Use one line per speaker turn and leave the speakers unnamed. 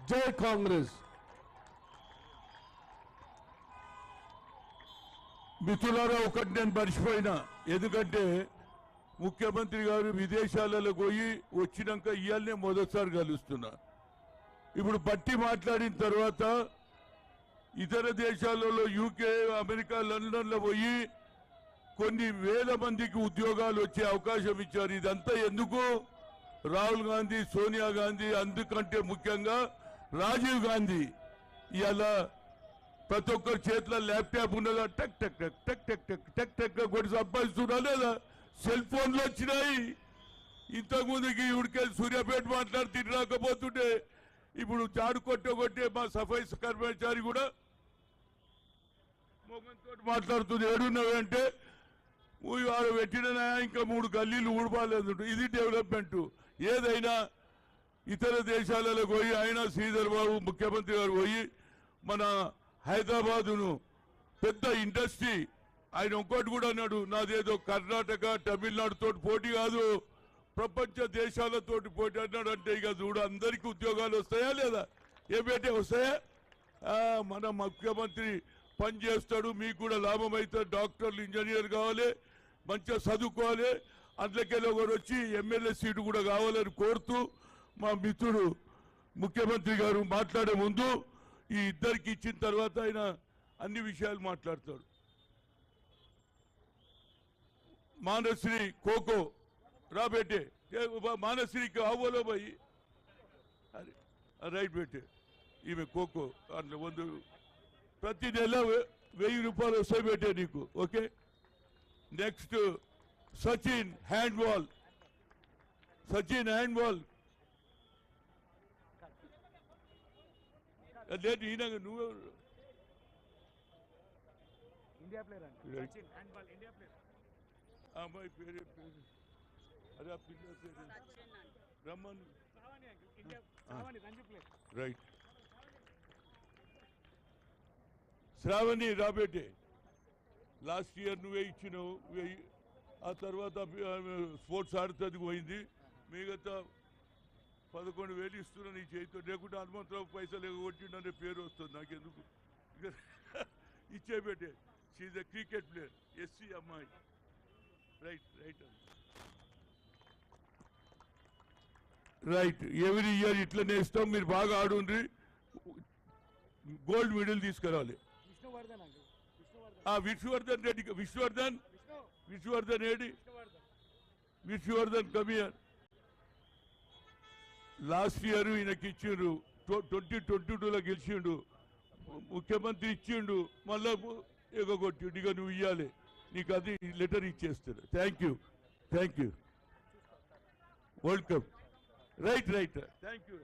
జై కాంగ్రెస్. మిత్రులారా, ఒకటి నేను మర్చిపోయినా, ఎందుకంటే ముఖ్యమంత్రి గారు విదేశాలలో పోయి వచ్చినాక ఇవాళనే మొదటిసారి కలుస్తున్నా. ఇప్పుడు బట్టి మాట్లాడిన తర్వాత ఇతర దేశాలలో యూకే, అమెరికా, లండన్లో పోయి కొన్ని వేల మందికి ఉద్యోగాలు వచ్చే అవకాశం ఇచ్చారు. ఇదంతా ఎందుకు? రాహుల్ గాంధీ, సోనియా గాంధీ, అందుకంటే ముఖ్యంగా రాజీవ్ గాంధీ. ఇలా ప్రతి ఒక్కరి చేతిలో ల్యాప్టాప్ ఉన్నదా, టక్ టక్ టక్ టక్ టక్ టక్ టక్ టక్ కొట్టి సంపాదిస్తున్నా లేదా? సెల్ ఫోన్లు వచ్చినాయి. ఇంతకుముందుకి ఇవిడికెళ్ళి సూర్యాపేట మాట్లాడి తిరిగి రాకపోతుంటే ఇప్పుడు చాడు కొట్టే మా సఫాయి కర్మచారి కూడా మొగంతో మాట్లాడుతుంది. ఏడున్నవి అంటే వాడు పెట్టిన ఇంకా 3 గల్లీలు ఊడబాలేదు. ఇది డెవలప్మెంట్. ఏదైనా ఇతర దేశాలలో పోయి అయినా శ్రీధర్ బాబు ముఖ్యమంత్రి గారు పోయి మన హైదరాబాదును పెద్ద ఇండస్ట్రీ, ఆయన ఇంకోటి కూడా అన్నాడు, నాదేదో కర్ణాటక, తమిళనాడుతో పోటీ కాదు, ప్రపంచ దేశాలతోటి పోటీ అన్నాడు. అంటే ఇక చూడు, అందరికీ ఉద్యోగాలు వస్తాయా లేదా? ఏమిటంటే వస్తాయా? మన ముఖ్యమంత్రి పని చేస్తాడు, మీకు కూడా లాభం అవుతుంది. డాక్టర్లు, ఇంజనీర్ కావాలి, మంచిగా చదువుకోవాలి. అందులోకెళ్ళి ఒకరు వచ్చి ఎమ్మెల్యే సీటు కూడా కావాలని కోరుతూ మా మిత్రుడు ముఖ్యమంత్రి గారు మాట్లాడే ముందు ఈ ఇద్దరికి ఇచ్చిన తర్వాత ఆయన అన్ని విషయాలు మాట్లాడతాడు. మానశ్రీ కోకో రా బేटे, మానశ్రీ అవలో పోయి రైట్ బేटे, ఈమె కోకో అందులో ప్రతి నెల 1000 రూపాయలు వస్తాయి బేటే నీకు. Okay. Next Sachin handball. Sachin handball లేదు, ఈయన నువ్వు
ఇండియా ప్లేయర్ అండి. Sachin handball India player.
అమ్మాయి పేరు అరే ఆ పిల్ల పేరు రమ్మన్
రంజీ ప్లేయర్.
రైట్. శ్రావణి రాబేటే, లాస్ట్ ఇయర్ నువ్వే ఇచ్చినావు. ఆ తర్వాత స్పోర్ట్స్ ఆడుతుంది పోయింది. మిగతా 11,000 ఇస్తున్నా నీ చేతితో. లేకుంటే హనుమంతరావు పైసలు ఎగొట్టిండనే పేరు వస్తుంది నాకెందుకు. ఇచ్చేబెట్టే. She's a cricket player, SC అమ్మాయి. Right right right. Every year ఇట్లనే ఇస్తాం. మీరు బాగా ఆడుండ్రి, గోల్డ్ మెడల్ తీసుకురావాలి. విష్ణువర్ధన్ రెడ్డి, విష్ణువర్ధన్ రెడ్డి, విష్ణువర్ధన్ కమియర్. లాస్ట్ ఇయర్ ఈయనకి ఇచ్చిండు, 2022లో గెలిచిండు, ముఖ్యమంత్రి ఇచ్చిండు, మళ్ళా ఎగగొట్టిండు. ఇక నువ్వు ఇవ్వాలి, నీకు అది లెటర్ ఇచ్చేస్తాడు. Thank you, welcome. Right right, thank you.